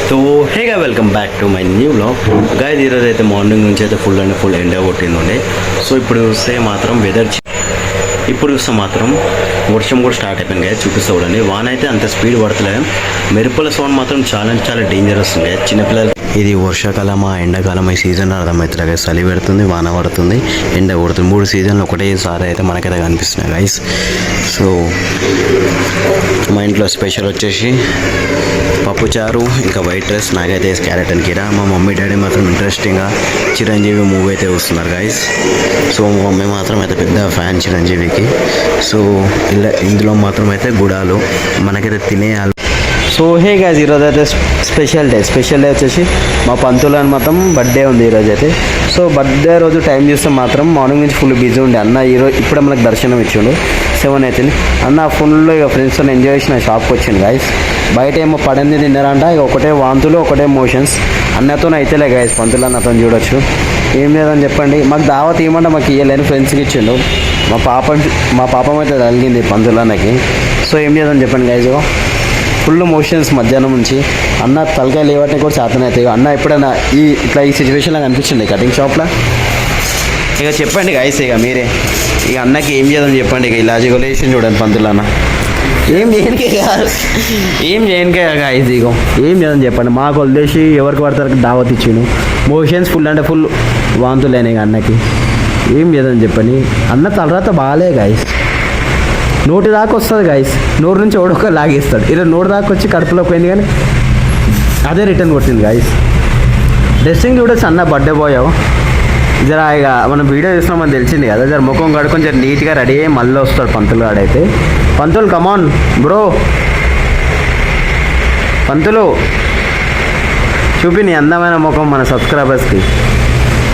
So హేగా welcome back to my new vlog guys. ఈరోజు అయితే మార్నింగ్ నుంచి అయితే ఫుల్ అండ్ ఫుల్ ఎండ కొట్టిందండి. సో ఇప్పుడు చూస్తే మాత్రం వర్షం కూడా స్టార్ట్ అయిపోయింది కదా, చూపిస్తా చూడండి. వాన అయితే అంత స్పీడ్ పడతలేదు, మెరుపుల సౌండ్ మాత్రం చాలా డేంజరస్ ఉంది చిన్నపిల్లలు. ఇది వర్షాకాలమా ఎండాకాలం ఈ సీజన్ అర్థమవుతుంది కదా. చలి పెడుతుంది, వాన పడుతుంది, ఎండ కొడుతుంది, 3 సీజన్లు ఒకటేసారి అయితే మనకైతే కనిపిస్తున్నాయి గైస్. సో మా ఇంట్లో స్పెషల్ వచ్చేసి పప్పుచారు ఇంకా వైట్ రైస్, నాకైతే క్యారెట్ అండ్ కీరా. మా మమ్మీ డాడీ మాత్రం ఇంట్రెస్టింగ్గా చిరంజీవి మూవీ అయితే వస్తున్నారు గైస్. సో మా మమ్మీ మాత్రం అయితే పెద్ద ఫ్యాన్ చిరంజీవికి. సో ఇందులో మాత్రం అయితే గుడాలు మనకైతే తినేయాలి. సో హే గాయ్స్, ఈరోజు అయితే స్పెషల్ డే వచ్చేసి మా పంతులని మాత్రం బర్త్డే ఉంది ఈరోజు అయితే. సో బర్త్డే రోజు టైం చూస్తే మాత్రం మార్నింగ్ నుంచి ఫుల్ బిజీ ఉండే అన్న. ఈరోజు ఇప్పుడే మనకు దర్శనం ఇచ్చిండు, 7 అవుతుంది అన్న. ఫుల్ ఇక ఫ్రెండ్స్తో ఎంజాయ్ చేసి నా షాప్కి వచ్చింది గాయస్. బయట ఏమో పడింది తిన్నారంట, ఇక ఒకటే వాంతులు ఒకటే మోషన్స్. అన్నతో అయితేలే గాయస్, పంతులు అన్నతో చూడొచ్చు. ఏం లేదని చెప్పండి, మాకు దావత్ ఇవ్వమంటే మాకు ఇవ్వలేని ఫ్రెండ్స్కి ఇచ్చిండు. మా పాపం అయితే తగిలింది పంతులు అన్నకి. సో ఏం లేదని చెప్పండి గాయస్, ఫుల్ మోషన్స్ మధ్యాహ్నం నుంచి. అన్న తలకాయ లేవట్ని కూడా చేతనే అవుతాయి. అన్న ఎప్పుడైనా ఇట్లా ఈ సిచ్యువేషన్లో కనిపించింది కటింగ్ షాప్లో? ఇక చెప్పండి గాయస్, ఇక మీరే ఇక అన్నకి ఏం చేద్దాం చెప్పండి. ఇక ఇలా రెగ్యులేషన్ చూడండి పంతులు అన్న. ఏం చేయనికే గాయస్, ఇగో ఏం చేద్దాం చెప్పండి. మాకు వదిలేసి ఎవరికి పడతారు దావత్ ఇచ్చిండు. మోషన్స్ ఫుల్ అంటే ఫుల్ వాంతులేనే అన్నకి. ఏం చేద్దాం చెప్పండి. అన్న తలరాత బాగాలే గాయస్, నోటి దాకా వస్తుంది గాయస్, నోరు నుంచి ఓడొక్క లాగేస్తాడు. ఇలా నోటి దాకా వచ్చి కడుపులో పోయింది కానీ అదే రిటర్న్ కొట్టింది గాయస్. డ్రెస్సింగ్ చూడొచ్చు అన్న, బర్త్డే పోయావు జర. ఇక మనం వీడియో చూసినామని తెలిసింది కదా, జర ముఖం కడుకొని జర నీట్గా రెడీ అయ్యి మళ్ళీ వస్తాడు పంతులు ఆడైతే. పంతులు కమాన్ బ్రో, పంతులు చూపి నీ అందమైన ముఖం మన సబ్స్క్రైబర్స్కి.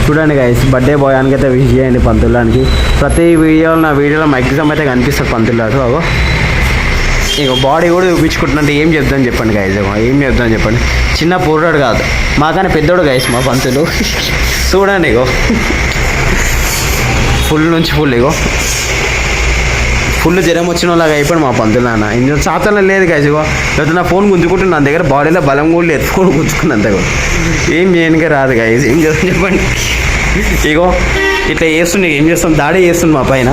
చూడండి గైస్, బర్త్డే బాయానికి అయితే విష్ చేయండి పంతులానికి. ప్రతి నా వీడియోలో మ్యాక్సిమం అయితే కనిపిస్తుంది పంతులాడు. అగో ఇక బాడీ కూడా చూపించుకుంటున్నట్టు ఏం చెప్తాను చెప్పండి గైస్. ఏం చెప్తాను చెప్పండి, చిన్న పూర్రాడు కాదు మాకనే పెద్దోడు గైస్ మా పంతులు. చూడండి ఇగో ఫుల్ నుంచి ఫుల్, ఇగో ఫుల్ జ్వరం వచ్చిన వాళ్ళగా అయిపోయాడు మా పంతులు నాన్న. ఇందులో శాతంలో లేదు గైస్. ఇగో లేకపోతే నా ఫోన్ గుంజుకుంటున్నా, నా దగ్గర బాడీలో బలం కూడా లేదు, ఫోన్ గుంజుకున్నంత కూడా ఏం చేయనికే రాదు గైస్. ఏం చేస్తాం చెప్పండి. ఇగో ఇట్లా చేస్తుండే, ఏం చేస్తాం, దాడి చేస్తుంది మా పైన.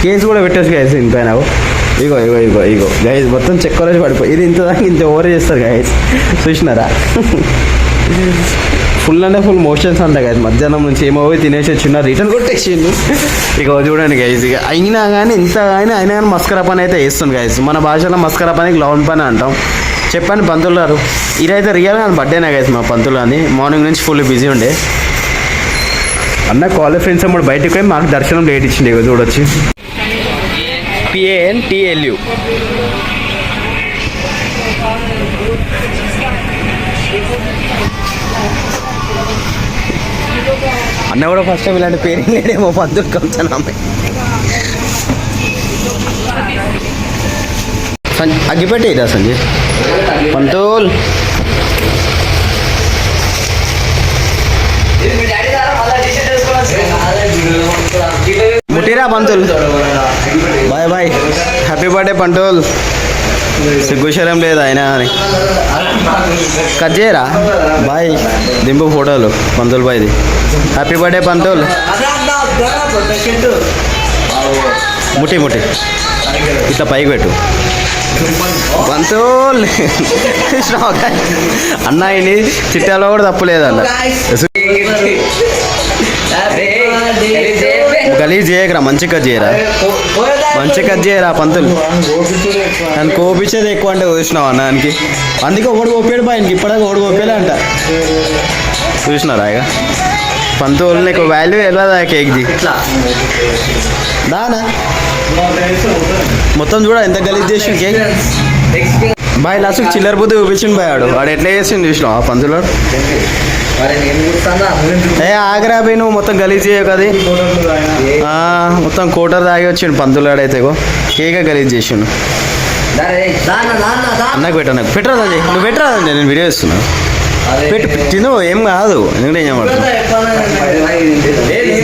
కేసు కూడా పెట్టచ్చు గైస్ దీనిపైన. ఇగో ఇగో ఇగో ఇగో గైస్, మొత్తం చెక్కరేసి పడిపోయి ఇది ఇంత ఓవర్ చేస్తారు గైస్. చూసినారా, ఫుల్ అంటే ఫుల్ మోషన్స్ అంట గైస్. మధ్యాహ్నం నుంచి ఏమో తినేసి వచ్చిన రిటర్న్ కొట్టేసిండు. ఇక చూడండి గైస్, ఇక అయినా కానీ అయినా కానీ మస్కరా పని అయితే వేస్తుంది గైస్. మన భాషలో మస్కరా పని గ్లౌండ్ పని అంటాం. చెప్పండి పంతులు గారు, ఇదైతే రియల్గా బర్త్డేనా గైస్ మా పంతులు అని. మార్నింగ్ నుంచి ఫుల్ బిజీ ఉండే అన్న. కాలేజ్ ఫ్రెండ్స్ అప్పుడు బయటకు పోయి మాకు దర్శనం లేట్ ఇచ్చింది. ఇక చూడొచ్చు, PANTLU. అన్న కూడా ఫస్ట్ టైం ఇలాంటి పేరు లేడేమో పంతులు కొంచెం. అగ్గిపెట్టేదా సంజయ్ పంతుల్? ముట్టిరా పంతుల్. బాయ్ హ్యాపీ బర్త్డే పంతుల్. సిగ్గుశరం లేదు ఆయన అని కట్ చేయరా బాయ్. దింపు ఫోటోలు పంతుల్ బాయ్ది. Happy birthday పంతుల్. ముట్టి ఇట్లా పైకి పెట్టు పంతుల్. అన్న ఇది చిట్టాలో కూడా తప్పులేదన్న. గలీజ్ చేయకరా, మంచి కట్ చేయరా పంతులు. నన్ను కోపించేది ఎక్కువ అంటే చూసినావు అన్న దానికి. అందుకే ఒకడు కోపాడు బాయనకి, ఇప్పటిదాకా ఒకడు కోపేలే అంట. చూసినారా ఇక పంతులు నీకు వాల్యూ వెళ్ళదా కేక్ది దానా. మొత్తం చూడ ఎంత గలీజ్ చేసి కేక్. బాయ్ లాస్ట్ చిల్లర బుద్ధి చూపించింది బాయ్. వాడు ఎట్లా చేసింది చూసినావు ఆ పంతులు. ఆగ్రా పోయి నువ్వు మొత్తం గలీజ్ చేయవు కదా, మొత్తం కోటర్ తాగి వచ్చిండు పంతులు ఆడైతే. కేక గలీజ్ చేసిండు. అన్నకు పెట్టరా నువ్వు పెట్టరాదండి, నేను వీడియో ఇస్తున్నా. పెట్టు తిను, ఏం కాదు. ఎందుకంటే ఏం చేయమంటారు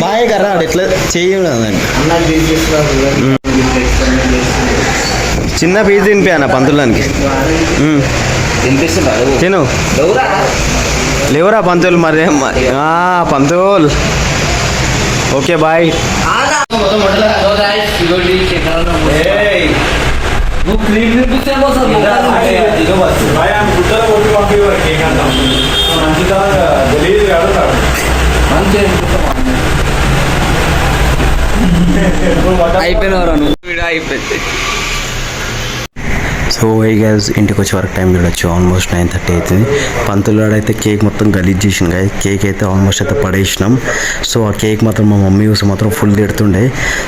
బాయ్ కర్రా ఎట్లా చేయడండి. చిన్న పీస్ తినిపోయాను పంతులానికి. తిను లేవురా పంతులు మరి పంతులు ఓకే బాయ్ అయిపోయింది. సో ఏ గైస్ ఇంటికి వచ్చే వరకు టైం చూడొచ్చు ఆల్మోస్ట్ 9:30 అవుతుంది. పంతులు అయితే కేక్ మొత్తం గలీజ్ చేసింది గాయ. కేక్ అయితే ఆల్మోస్ట్ అయితే పడేసినాం. సో ఆ కేక్ మాత్రం మా మమ్మీ యూస్ మాత్రం ఫుల్ తిడుతుండే.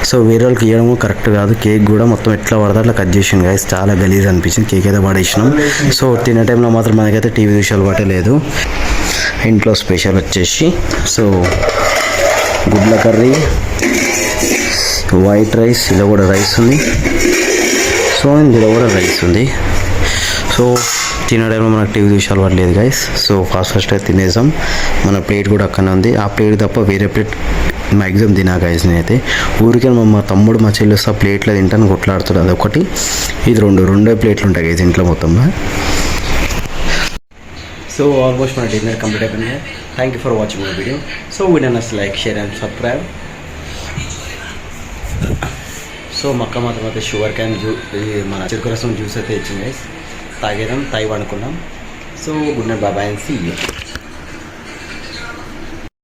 సో వేరే వాళ్ళకి ఇవ్వడం కరెక్ట్ కాదు. కేక్ కూడా మొత్తం ఎట్లా పడితే అట్లా కట్ చేసింది గాయస్. చాలా గలీజ్ అనిపించింది. కేక్ అయితే పడేసినాం. సో తినే టైంలో మాత్రం మనకైతే టీవీ చూసే అలవాటే లేదు. ఇంట్లో స్పెషల్ వచ్చేసి సో గుడ్ల కర్రీ, వైట్ రైస్, ఇలా కూడా రైస్ ఉంది. సో ఇందులో కూడా రైస్ ఉంది. సో తినే టైంలో మనకు టీవీ చూసే అలవాటు లేదు గైస్. సో ఫాస్ట్ అయితే తినేసాం. మన ప్లేట్ కూడా అక్కడనే ఉంది. ఆ ప్లేట్ తప్ప వేరే ప్లేట్ మ్యాక్సిమం తినా గైస్. నేనైతే ఊరికే మా తమ్ముడు మా చెల్లి వస్తే ఆ ప్లేట్లో తింటాను కొట్లాడుతాడు. అదొకటి ఇది రెండే ప్లేట్లు ఉంటాయి గైస్ ఇంట్లో మొత్తంలో. సో ఆల్మోస్ట్ మన డిన్నర్ కంప్లీట్ అయిపోయింది. Thank you for watching my video. So video నచ్చితే like, share and subscribe. So మక్క మాత్రం అయితే షుగర్ క్యాన్ మన చెరుకు రసం జ్యూస్ అయితే ఇచ్చింది గైస్. తాగేదాం, తాగి వండుకున్నాం. So good night, bye and see you.